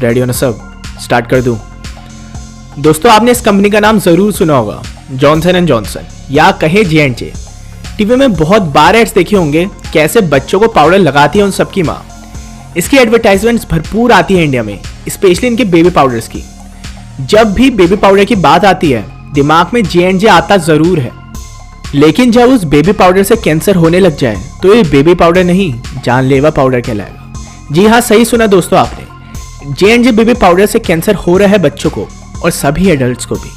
Ready हो ना सब? स्टार्ट कर दूं? दोस्तों आपने इस कंपनी का नाम जरूर सुना होगा, जॉनसन एंड जॉनसन या कहे J&J। टीवी में बहुत बार एड्स देखे होंगे कैसे बच्चों को पाउडर लगाती है उन सबकी माँ। इसकी एडवर्टाइजमेंट्स भरपूर आती है इंडिया में, स्पेशली इनके बेबी पाउडर्स की। जब भी बेबी पाउडर की बात आती है दिमाग में J&J आता जरूर है, लेकिन जब उस बेबी पाउडर से कैंसर होने लग जाए तो ये बेबी पाउडर नहीं जानलेवा पाउडर कहलाएगा। जी हाँ, सही सुना दोस्तों आपने। J&J बेबी पाउडर से कैंसर हो रहा है बच्चों को और सभी एडल्ट्स को भी।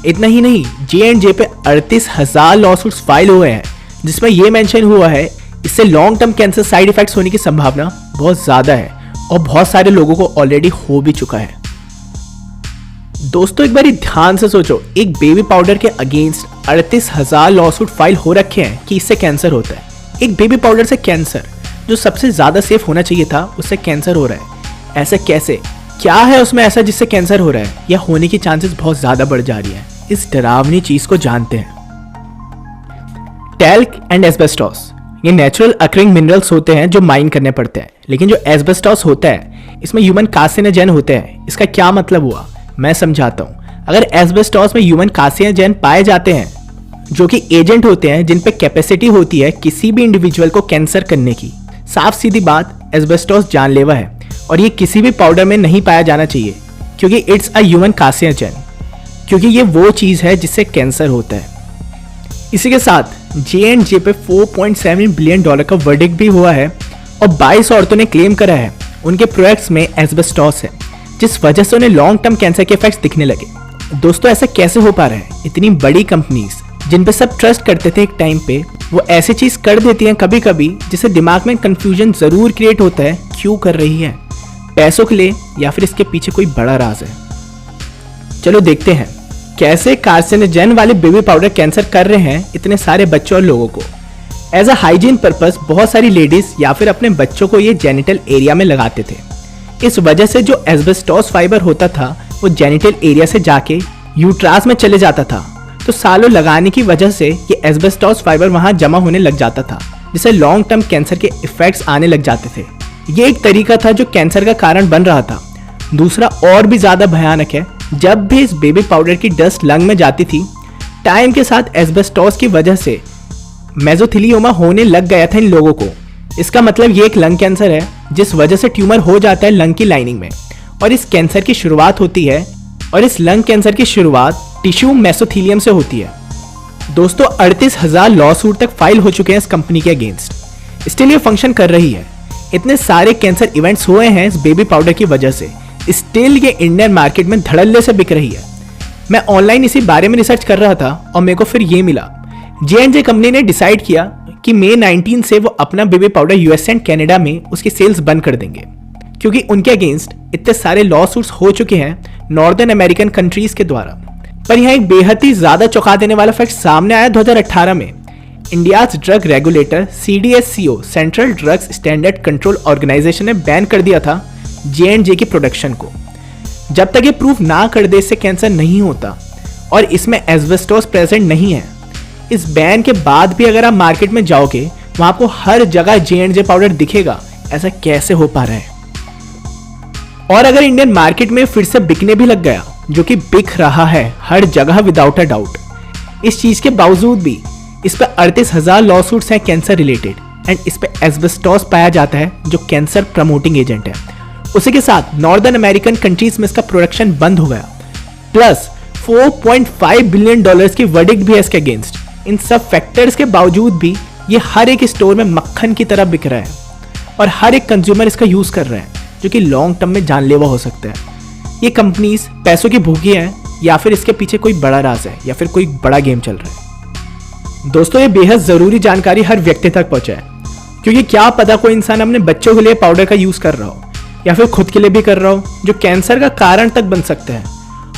इतना ही नहीं, J&J पे 38,000 लॉसूट्स फाइल हुए हैं जिसमें यह मेंशन हुआ है इससे long term cancer side effects होने की संभावना बहुत ज्यादा है और बहुत सारे लोगों को ऑलरेडी हो भी चुका है। दोस्तों एक बार ध्यान से सोचो, एक बेबी पाउडर के अगेंस्ट 38,000 लॉसूट फाइल हो रखे हैं कि इससे कैंसर होता है। एक बेबी पाउडर से कैंसर, जो सबसे ज्यादा सेफ होना चाहिए था, उससे कैंसर हो रहा है। ऐसे कैसे? क्या है उसमें ऐसा जिससे कैंसर हो रहा है या होने की चांसेस बहुत ज्यादा बढ़ जा रही है? इस डरावनी चीज को जानते हैं। टैल्क एंड एस्बेस्टॉस ये नेचुरल अकरिंग मिनरल्स होते हैं जो माइन करने पड़ते हैं, लेकिन जो एस्बेस्टॉस होता है इसमें ह्यूमन कार्सिनोजेन होते हैं। इसका क्या मतलब हुआ मैं समझाता हूं। अगर एस्बेस्टॉस में ह्यूमन कार्सिनोजेन पाए जाते हैं जो कि एजेंट होते हैं जिन पे कैपेसिटी होती है किसी भी इंडिविजुअल को कैंसर करने की, साफ सीधी बात एस्बेस्टॉस जानलेवा है और ये किसी भी पाउडर में नहीं पाया जाना चाहिए क्योंकि इट्स अ ह्यूमन कार्सिनोजेन, क्योंकि ये वो चीज है जिससे कैंसर होता है। इसी के साथ J&J पे $4.7 बिलियन का वर्डिक्ट भी हुआ है और 22 औरतों ने क्लेम करा है उनके प्रोडक्ट्स में एस्बेस्टॉस है, जिस वजह से उन्हें लॉन्ग टर्म कैंसर के इफेक्ट्स दिखने लगे। दोस्तों ऐसा कैसे हो पा रहा है? इतनी बड़ी कंपनीज जिन पे सब ट्रस्ट करते थे एक टाइम पे, वो ऐसी चीज कर देती हैं कभी कभी जिससे दिमाग में कंफ्यूजन जरूर क्रिएट होता है। क्यों कर रही है? पैसों के लिए या फिर इसके पीछे कोई बड़ा राज है? चलो देखते हैं कैसे कार्सिनोजेन वाले बेबी पाउडर कैंसर कर रहे हैं इतने सारे बच्चों और लोगों को। एज अ हाइजीन पर्पस बहुत सारी लेडीज या फिर अपने बच्चों को ये जेनिटल एरिया में लगाते थे। इस वजह से जो एस्बेस्टॉस फाइबर होता था वो जेनिटल एरिया से जाके यूट्रास में चले जाता था, तो सालों लगाने की वजह से ये एस्बेस्टॉस फाइबर वहां जमा होने लग जाता था, जिससे लॉन्ग टर्म कैंसर के इफेक्ट्स आने लग जाते थे। ये एक तरीका था जो कैंसर का कारण बन रहा था। दूसरा और भी ज्यादा भयानक है, जब भी इस बेबी पाउडर की डस्ट लंग में जाती थी, टाइम के साथ एस्बेस्टॉस की वजह से मेसोथेलियोमा होने लग गया था इन लोगों को। इसका मतलब ये एक लंग कैंसर है जिस वजह से ट्यूमर हो जाता है लंग की लाइनिंग में और इस कैंसर की शुरुआत होती है और इस लंग कैंसर की शुरुआत टिश्यू मेसोथेलियम से होती है। दोस्तों 38,000 लॉसूट तक फाइल हो चुके हैं इस कंपनी के अगेंस्ट, स्टिल ये फंक्शन कर रही है। इतने सारे कैंसर इवेंट्स हुए हैं इस बेबी पाउडर की वजह से, स्टिल ये इंडियन मार्केट में धड़ल्ले से बिक रही है। मैं ऑनलाइन इसी बारे में रिसर्च कर रहा था और मेरे को फिर ये मिला, J&J कंपनी ने डिसाइड किया कि मई 19 से वो अपना baby powder US and Canada में उसकी सेल्स बंद कर देंगे, क्योंकि उनके अगेंस्ट इतने सारे लॉ सूट्स हो चुके हैं नॉर्दर्न अमेरिकन कंट्रीज के द्वारा। पर यहाँ एक बेहद ही ज्यादा चौंका देने वाला फैक्ट सामने आया 2018 में। India's drug regulator CDSCO central drugs standard control organisation ने बैन कर दिया था J&J की प्रोडक्शन को। जब तक ये प्रूफ ना कर दे इससे कैंसर नहीं होता और इसमें एस्बेस्टॉस प्रेजेंट नहीं है। इस बैन के बाद भी अगर आप मार्केट में जाओगे वहां आपको हर जगह J&J पाउडर दिखेगा। ऐसा कैसे हो पा रहा है? और अगर इंडियन मार्केट में फिर से बिकने भी लग गया, जो कि बिक रहा है हर जगह विदाउट अ डाउट, इस चीज के बावजूद भी इस पे 38,000 लॉसूट्स हैं कैंसर रिलेटेड एंड इस पे एस्बेस्टॉस पाया जाता है जो कैंसर प्रमोटिंग एजेंट है। उसी के साथ नॉर्दर्न अमेरिकन कंट्रीज में इसका प्रोडक्शन बंद हो गया, प्लस $4.5 बिलियन की वर्डिक्ट भी है इसके अगेंस्ट। इन सब फैक्टर्स के बावजूद भी ये हर एक स्टोर में मक्खन की तरह बिक रहा है और हर एक कंज्यूमर इसका यूज कर रहा है, जो कि लॉन्ग टर्म में जानलेवा हो सकता है। ये कंपनीज पैसों की भूखी है या फिर इसके पीछे कोई बड़ा राज है या फिर कोई बड़ा गेम चल रहा है। दोस्तों ये बेहद जरूरी जानकारी हर व्यक्ति तक पहुंचाए, क्योंकि क्या पता कोई इंसान अपने बच्चों के लिए पाउडर का यूज कर रहा हो या फिर खुद के लिए भी कर रहा हो, जो कैंसर का कारण तक बन सकता है।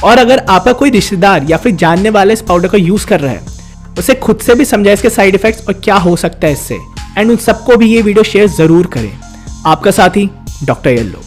और अगर आपका कोई रिश्तेदार या फिर जानने वाला इस पाउडर का यूज कर रहा है, उसे खुद से भी समझाए इसके साइड इफेक्ट्स और क्या हो सकता है इससे, एंड उन सबको भी ये वीडियो शेयर जरूर करें। आपका साथी डॉक्टर येलो।